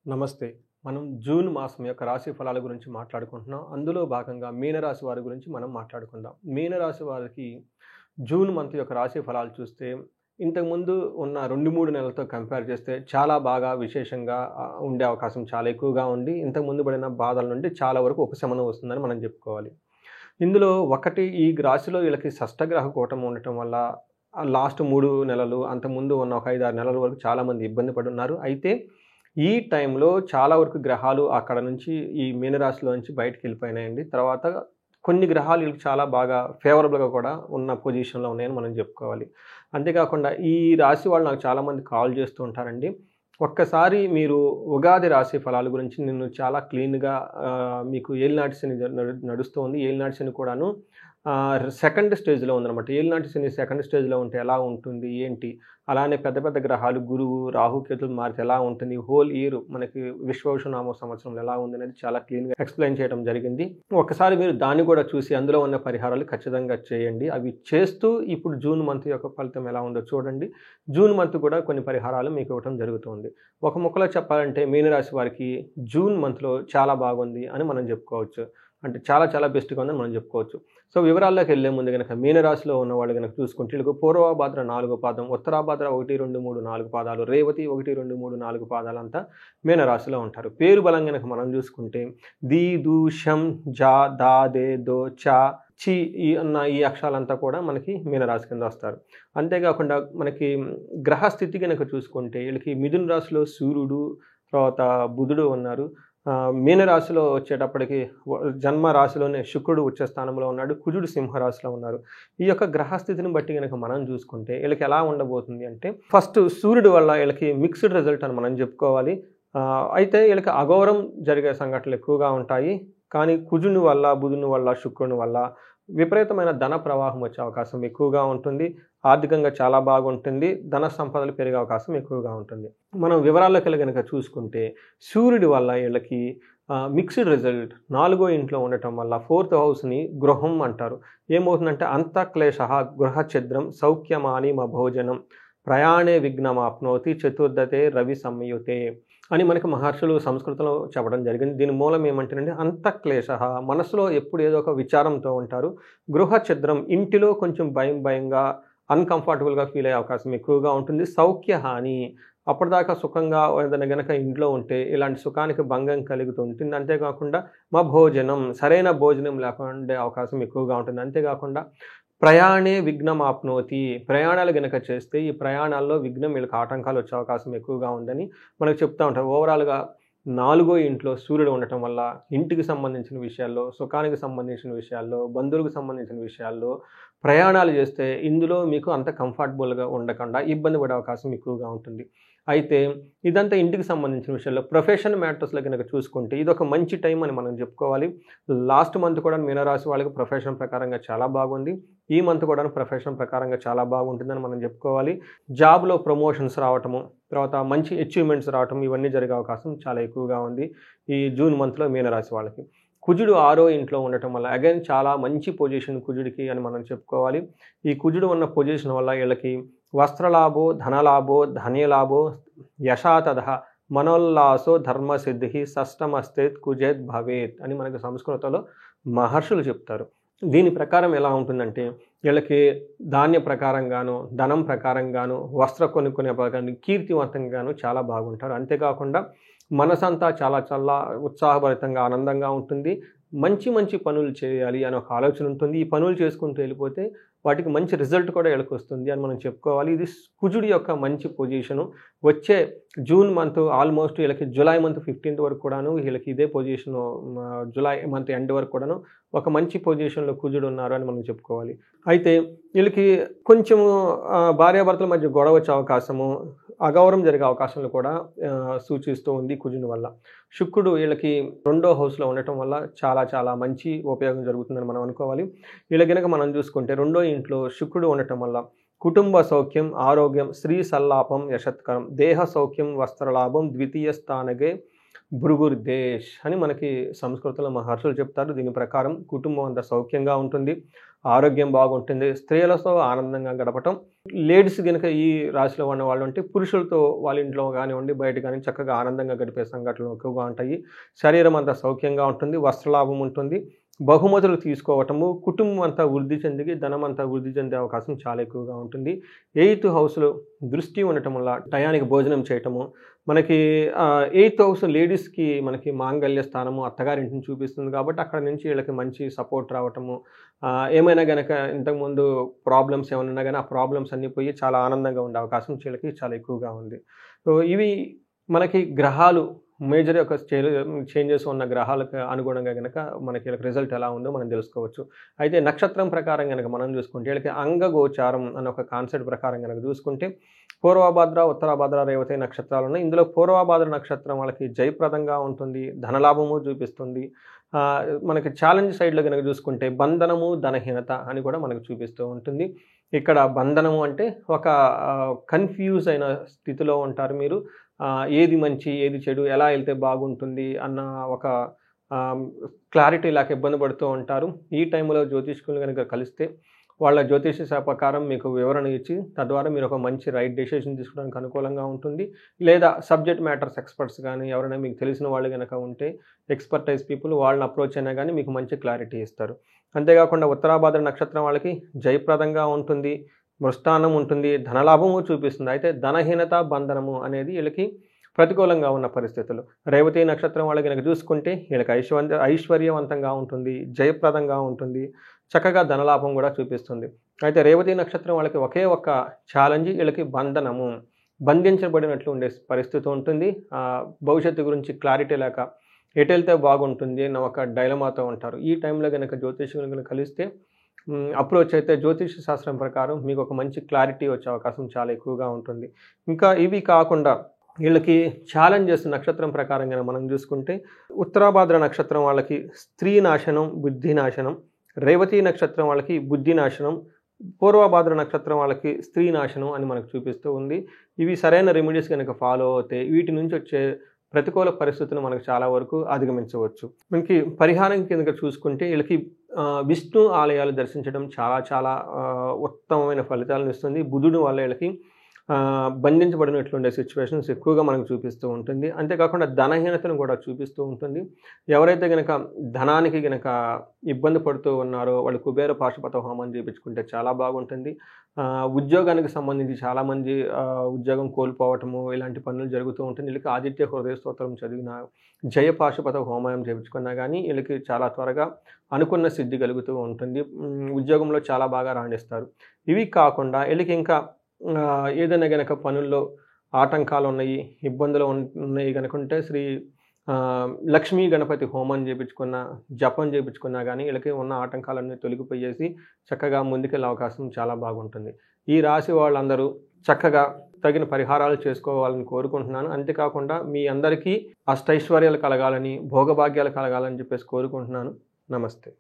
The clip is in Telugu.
నమస్తే. మనం జూన్ మాసం యొక్క రాశి ఫలాల గురించి మాట్లాడుకుంటున్నాం. అందులో భాగంగా మీనరాశి వారి గురించి మనం మాట్లాడుకుందాం. మీనరాశి వారికి జూన్ మంత్ యొక్క రాశి ఫలాలు చూస్తే ఇంతకుముందు ఉన్న 2, 3 నెలలతో కంపేర్ చేస్తే చాలా బాగా విశేషంగా ఉండే అవకాశం చాలా ఎక్కువగా ఉండి, ఇంతకుముందు పడిన బాధల నుండి చాలా వరకు ఉపశమనం వస్తుందని మనం చెప్పుకోవాలి. ఇందులో ఒకటి ఈ రాశిలో వీళ్ళకి షష్టగ్రహ కూటమి ఉండటం వల్ల లాస్ట్ 3 నెలలు, అంతకుముందు ఉన్న ఒక 5, 6 నెలల వరకు చాలామంది ఇబ్బంది పడున్నారు. అయితే ఈ టైంలో చాలా వరకు గ్రహాలు అక్కడ నుంచి ఈ మీనరాశిలో నుంచి బయటికెళ్ళిపోయినాయండి. తర్వాత కొన్ని గ్రహాలు వీళ్ళకి చాలా బాగా ఫేవరబుల్‌గా కూడా ఉన్న పొజిషన్‌లో ఉన్నాయని మనం చెప్పుకోవాలి. అంతేకాకుండా ఈ రాశి వాళ్ళు నాకు చాలామంది కాల్ చేస్తూ ఉంటారండి. ఒక్కసారి మీరు ఉగాది రాశి ఫలాల గురించి నేను చాలా క్లీన్‌గా మీకు ఏలినాటి శని నడుస్తోంది. ఏలినాటి శని కూడాను సెకండ్ స్టేజ్‌లో ఉందనమాట. ఏలినాటి శని సెకండ్ స్టేజ్‌లో ఉంటే ఎలా ఉంటుంది? ఏంటి? అలానే పెద్ద పెద్ద గ్రహాలు గురువు, రాహు, కేతువులు మారితే ఎలా ఉంటుంది? హోల్ ఇయర్ మనకి విశ్వవసునామ సంవత్సరంలో ఎలా ఉందనేది చాలా క్లీన్‌గా ఎక్స్‌ప్లెయిన్ చేయడం జరిగింది. ఒక్కసారి మీరు దాన్ని కూడా చూసి అందులో ఉన్న పరిహారాలు ఖచ్చితంగా చేయండి. అవి చేస్తూ ఇప్పుడు జూన్ మంత్ యొక్క ఫలితం ఎలా ఉందో చూడండి. జూన్ మంత్ కూడా కొన్ని పరిహారాలు మీకు ఇవ్వటం జరుగుతుంది. ఒక ముక్కలో చెప్పాలంటే మీనరాశి వారికి జూన్ మంత్‌లో చాలా బాగుంది అని మనం చెప్పుకోవచ్చు. అంటే చాలా చాలా బెస్ట్‌గా ఉందని మనం చెప్పుకోవచ్చు. సో, వివరాల్లోకి వెళ్ళే ముందు గనక మీనరాశిలో ఉన్నవాళ్ళు గనక చూసుకుంటే వీళ్ళకి పూర్వభాద్ర 4 పాదం, ఉత్తరాభాద్ర 1, 2, 3, 4 పాదాలు, రేవతి 1, 2, 3, 4 పాదాలంతా మీనరాశిలో ఉంటారు. పేరు బలం గనక మనం చూసుకుంటే ది, దు, షం, జ, ద, దే, దో, చ, చి ఈ అక్షరాలంతా కూడా మనకి మీనరాశి కింద వస్తారు. అంతేకాకుండా మనకి గ్రహస్థితి గనక చూసుకుంటే వీళ్ళకి మిథున రాశిలో సూర్యుడు, తర్వాత బుధుడు ఉన్నారు. మీనరాశిలో వచ్చేటప్పటికి జన్మ రాశిలోనే శుక్రుడు ఉచ్చ స్థానంలో ఉన్నాడు. కుజుడు సింహరాశిలో ఉన్నారు. ఈ యొక్క గ్రహస్థితిని బట్టి గనక మనం చూసుకుంటే వీళ్ళకి ఎలా ఉండబోతుంది అంటే ఫస్ట్ సూర్యుడు వల్ల వీళ్ళకి మిక్స్డ్ రిజల్ట్ అని మనం చెప్పుకోవాలి. అయితే వీళ్ళకి అఘోరం జరిగే సంఘటనలు ఎక్కువగా ఉంటాయి. కానీ కుజుని వల్ల, బుధుని వల్ల, శుక్రుని వల్ల విపరీతమైన ధన ప్రవాహం వచ్చే అవకాశం ఎక్కువగా ఉంటుంది. ఆర్థికంగా చాలా బాగుంటుంది. ధన సంపదలు పెరిగే అవకాశం ఎక్కువగా ఉంటుంది. మనం వివరాల్లోకి గనక చూసుకుంటే సూర్యుడి వల్ల వీళ్ళకి మిక్స్డ్ రిజల్ట్ 4వ ఇంట్లో ఉండటం వల్ల 4th హౌస్‌ని గృహం అంటారు. ఏమవుతుందంటే అంతఃక్లేశః గృహ ఛిద్రం సౌఖ్యమాని భోజనం ప్రయాణే విఘ్నమాప్నోతి చతుర్థతే రవి సంయుతే అని మనకి మహర్షులు సంస్కృతంలో చెప్పడం జరిగింది. దీని మూలం ఏమంటేనండి అంతఃక్లేశః మనసులో ఎప్పుడు ఏదో ఒక విచారంతో ఉంటారు. గృహ ఛిద్రం ఇంటిలో కొంచెం భయంగా అన్‌కంఫర్టబుల్‌గా ఫీల్ అయ్యే అవకాశం ఎక్కువగా ఉంటుంది. సౌఖ్యహాని అప్పటిదాకా సుఖంగా ఏదైనా గనక ఇంట్లో ఉంటే ఇలాంటి సుఖానికి భంగం కలుగుతూ ఉంటుంది. అంతేకాకుండా భోజనం సరైన భోజనం లేకుండా ఉండే అవకాశం ఎక్కువగా ఉంటుంది. అంతేకాకుండా ప్రయాణే విఘ్నమాప్నోతి ప్రయాణాలు గనక చేస్తే ఈ ప్రయాణాల్లో విఘ్నం వీళ్ళకి ఆటంకాలు వచ్చే అవకాశం ఎక్కువగా ఉందని మనకు చెప్తా ఉంటారు. ఓవరాల్‌గా 4వ ఇంట్లో సూర్యుడు ఉండటం వల్ల ఇంటికి సంబంధించిన విషయాల్లో, సుఖానికి సంబంధించిన విషయాల్లో, బంధువులకు సంబంధించిన విషయాల్లో ప్రయాణాలు చేస్తే ఇందులో మీకు అంత కంఫర్టబుల్‌గా ఉండకుండా ఇబ్బంది పడే అవకాశం ఎక్కువగా ఉంటుంది. అయితే ఇదంతా ఇంటికి సంబంధించిన విషయాల్లో ప్రొఫెషన్ మ్యాటర్స్‌లో గనక చూసుకుంటే ఇదొక మంచి టైం అని మనం చెప్పుకోవాలి. లాస్ట్ మంత్ కూడా మీనరాశి వాళ్ళకి ప్రొఫెషన్ ప్రకారంగా చాలా బాగుంది. ఈ మంత్ కూడా ప్రొఫెషన్ ప్రకారంగా చాలా బాగుంటుందని మనం చెప్పుకోవాలి. జాబ్‌లో ప్రమోషన్స్ రావటము, తర్వాత మంచి అచీవ్‌మెంట్స్ రావటం ఇవన్నీ జరిగే అవకాశం చాలా ఎక్కువగా ఉంది ఈ జూన్ మంత్‌లో మీనరాశి వాళ్ళకి. కుజుడు 6వ ఇంట్లో ఉండటం వల్ల అగైన్ చాలా మంచి పొజిషన్ కుజుడికి అని మనం చెప్పుకోవాలి. ఈ కుజుడు ఉన్న పొజిషన్ వల్ల వీళ్ళకి వస్త్రలాభో, ధనలాభో, ధాన్యలాభో, యశాతదః మనోల్లాసో ధర్మసిద్ధిః షష్టమస్తేత్ కుజేత్ భవేత్ అని మనకు సంస్కృతంలో మహర్షులు చెప్తారు. దీని ప్రకారం ఎలా ఉంటుందంటే వీళ్ళకి ధాన్య ప్రకారంగాను, ధనం ప్రకారంగాను, వస్త్ర కొనుక్కునే ప్రకారం కీర్తివంతంగాను చాలా బాగుంటారు. అంతేకాకుండా మనసంతా చాలా చాలా ఉత్సాహభరితంగా, ఆనందంగా ఉంటుంది. మంచి పనులు చేయాలి అని ఒక ఆలోచన ఉంటుంది. ఈ పనులు చేసుకుంటూ వెళ్ళిపోతే వాటికి మంచి రిజల్ట్ కూడా వీళ్ళకొస్తుంది అని మనం చెప్పుకోవాలి. ఇది కుజుడి యొక్క మంచి పొజిషను. వచ్చే జూన్ మంత్ ఆల్మోస్ట్ వీళ్ళకి జులై మంత్ 15th వరకు కూడాను వీళ్ళకి ఇదే పొజిషను జులై మంత్ ఎండ్ వరకు కూడాను ఒక మంచి పొజిషన్‌లో కుజుడు ఉన్నారు అని మనం చెప్పుకోవాలి. అయితే వీళ్ళకి కొంచెము భార్యాభర్తల మధ్య గొడవ వచ్చే అవకాశము, అగౌరవం జరిగే అవకాశాలు కూడా సూచిస్తూ ఉంది కుజుని వల్ల. శుక్రుడు వీళ్ళకి 2వ హౌస్‌లో ఉండటం వల్ల చాలా మంచి ఉపయోగం జరుగుతుందని మనం అనుకోవాలి. వీళ్ళ గనక మనం చూసుకుంటే 2వ ఇంట్లో శుక్రుడు ఉండటం వల్ల కుటుంబ సౌఖ్యం, ఆరోగ్యం, స్త్రీ సల్లాపం, యశత్కరం, దేహ సౌఖ్యం, వస్త్రలాభం, ద్వితీయ స్థానగే భృగుర్దేశ్ అని మనకి సంస్కృతంలో మహర్షులు చెప్తారు. దీని ప్రకారం కుటుంబం అంతా సౌఖ్యంగా ఉంటుంది, ఆరోగ్యం బాగుంటుంది, స్త్రీలతో ఆనందంగా గడపటం. లేడీస్ గనుక ఈ రాశిలో ఉన్న వాళ్ళు అంటే పురుషులతో వాళ్ళ ఇంట్లో కానివ్వండి, బయట కానీ చక్కగా ఆనందంగా గడిపే సంఘటనలు ఎక్కువగా ఉంటాయి. శరీరం అంతా సౌఖ్యంగా ఉంటుంది, వస్త్రలాభం ఉంటుంది, బహుమతులు తీసుకోవటము, కుటుంబం అంతా వృద్ధి చెంది ధనం అంతా వృద్ధి చెందే అవకాశం చాలా ఎక్కువగా ఉంటుంది. 8th హౌస్లో దృష్టి ఉండటం వల్ల టయానికి భోజనం చేయటము, మనకి 8th హౌస్ లేడీస్కి మనకి మాంగళ్య స్థానము అత్తగారింటిని చూపిస్తుంది కాబట్టి అక్కడ నుంచి వీళ్ళకి మంచి సపోర్ట్ రావటము, ఏమైనా గనక ఇంతకుముందు ప్రాబ్లమ్స్ ఏమైనా ఉన్నా కానీ ఆ ప్రాబ్లమ్స్ అన్నీ పోయి చాలా ఆనందంగా ఉండే అవకాశం వీళ్ళకి చాలా ఎక్కువగా ఉంది. సో ఇవి మనకి గ్రహాలు మేజర్ యొక్క చేంజెస్ ఉన్న గ్రహాలకు అనుగుణంగా గనక మనకి రిజల్ట్ ఎలా ఉందో మనం తెలుసుకోవచ్చు. అయితే నక్షత్రం ప్రకారం గనక మనం చూసుకుంటే వీళ్ళకి అంగగోచారం అనే ఒక కాన్సెప్ట్ ప్రకారం గనక చూసుకుంటే పూర్వభాద్ర, ఉత్తరాభాద్ర, రేవతి నక్షత్రాలు ఉన్నాయి. ఇందులో పూర్వభాద్ర నక్షత్రం వాళ్ళకి జయప్రదంగా ఉంటుంది, ధనలాభము చూపిస్తుంది. మనకి ఛాలెంజ్ సైడ్లో గనక చూసుకుంటే బంధనము, ధనహీనత అని కూడా మనకు చూపిస్తూ ఉంటుంది. ఇక్కడ బంధనము అంటే ఒక కన్‌ఫ్యూజ్ అయిన స్థితిలో ఉంటారు మీరు. ఏది మంచి, ఏది చెడు, ఎలా వెళ్తే బాగుంటుంది అన్న ఒక క్లారిటీ లేక ఇబ్బంది పడుతూ ఉంటారు. ఈ టైంలో జ్యోతిష్కులు గనక కలిస్తే వాళ్ళ జ్యోతిష ప్రకారం మీకు వివరణ ఇచ్చి తద్వారా మీరు ఒక మంచి రైట్ డెసిషన్ తీసుకోవడానికి అనుకూలంగా ఉంటుంది. లేదా సబ్జెక్ట్ మ్యాటర్స్ ఎక్స్పర్ట్స్ కానీ ఎవరైనా మీకు తెలిసిన వాళ్ళు గనక ఉంటే ఎక్స్పర్టైజ్ పీపుల్ వాళ్ళని అప్రోచ్ అయినా కానీ మీకు మంచి క్లారిటీ ఇస్తారు. అంతేకాకుండా ఉత్తరాభాద్ర నక్షత్రం వాళ్ళకి జయప్రదంగా ఉంటుంది, మృష్టాన్నం ఉంటుంది, ధనలాభము చూపిస్తుంది. అయితే ధనహీనత, బంధనము అనేది వీళ్ళకి ప్రతికూలంగా ఉన్న పరిస్థితులు. రేవతి నక్షత్రం వాళ్ళకి కనుక చూసుకుంటే వీళ్ళకి ఐశ్వర్యవంతంగా ఉంటుంది, జయప్రదంగా ఉంటుంది, చక్కగా ధనలాభం కూడా చూపిస్తుంది. అయితే రేవతి నక్షత్రం వాళ్ళకి ఒకే ఒక్క ఛాలెంజ్, వీళ్ళకి బంధనము, బంధించబడినట్లు ఉండే పరిస్థితి ఉంటుంది. భవిష్యత్తు గురించి క్లారిటీ లేక ఎటు వెళ్తే బాగుంటుంది అన్న ఒక డైలమాతో ఉంటారు. ఈ టైంలో కనుక జ్యోతిష్యులు కనుక కలిస్తే అప్రోచ్ అయితే జ్యోతిష శాస్త్రం ప్రకారం మీకు ఒక మంచి క్లారిటీ వచ్చే అవకాశం చాలా ఎక్కువగా ఉంటుంది. ఇంకా ఇవి కాకుండా వీళ్ళకి ఛాలెంజెస్ నక్షత్రం ప్రకారంగా మనం చూసుకుంటే ఉత్తరాభాద్ర నక్షత్రం వాళ్ళకి స్త్రీ నాశనం, బుద్ధి నాశనం, రేవతి నక్షత్రం వాళ్ళకి బుద్ధి నాశనం, పూర్వభాద్ర నక్షత్రం వాళ్ళకి స్త్రీ నాశనం అని మనకు చూపిస్తూ ఉంది. ఇవి సరైన రెమెడీస్ కనుక ఫాలో అవుతే వీటి నుంచి వచ్చే ప్రతికూల పరిస్థితులను మనకు చాలా వరకు అధిగమించవచ్చు. మనకి పరిహారం కింద చూసుకుంటే వీళ్ళకి విష్ణు ఆలయాలు దర్శించడం చాలా చాలా ఉత్తమమైన ఫలితాలను ఇస్తుంది. బుధుడు వల్ల వీళ్ళకి బంధించబడినట్లుండే సిచ్యువేషన్స్ ఎక్కువగా మనకు చూపిస్తూ ఉంటుంది. అంతేకాకుండా ధనహీనతను కూడా చూపిస్తూ ఉంటుంది. ఎవరైతే గనక ధనానికి గనక ఇబ్బంది పడుతూ ఉన్నారో వాళ్ళు కుబేర పాశుపత హోమం చేయించుకుంటే చాలా బాగుంటుంది. ఉద్యోగానికి సంబంధించి చాలామంది ఉద్యోగం కోల్పోవటము ఇలాంటి పనులు జరుగుతూ ఉంటుంది. వీళ్ళకి ఆదిత్య హృదయ స్తోత్రం చదివిన, జయ పాశుపత హోమం చేయించుకున్నా కానీ వీళ్ళకి చాలా త్వరగా అనుకున్న సిద్ధి కలుగుతూ ఉంటుంది. ఉద్యోగంలో చాలా బాగా రాణిస్తారు. ఇవి కాకుండా వీళ్ళకి ఇంకా ఏదైనా గనక పనుల్లో ఆటంకాలు ఉన్నాయి, ఇబ్బందులు ఉన్నాయి కనుకుంటే లక్ష్మీ గణపతి హోమం చేయించుకున్న, జపం చేయించుకున్నా కానీ వీళ్ళకి ఉన్న ఆటంకాలన్నీ తొలగిపోయేసి చక్కగా ముందుకెళ్ళే అవకాశం చాలా బాగుంటుంది. ఈ రాశి వాళ్ళందరూ చక్కగా తగిన పరిహారాలు చేసుకోవాలని కోరుకుంటున్నాను. అంతేకాకుండా మీ అందరికీ అష్టైశ్వర్యాలు కలగాలని, భోగభాగ్యాలు కలగాలని చెప్పేసి కోరుకుంటున్నాను. నమస్తే.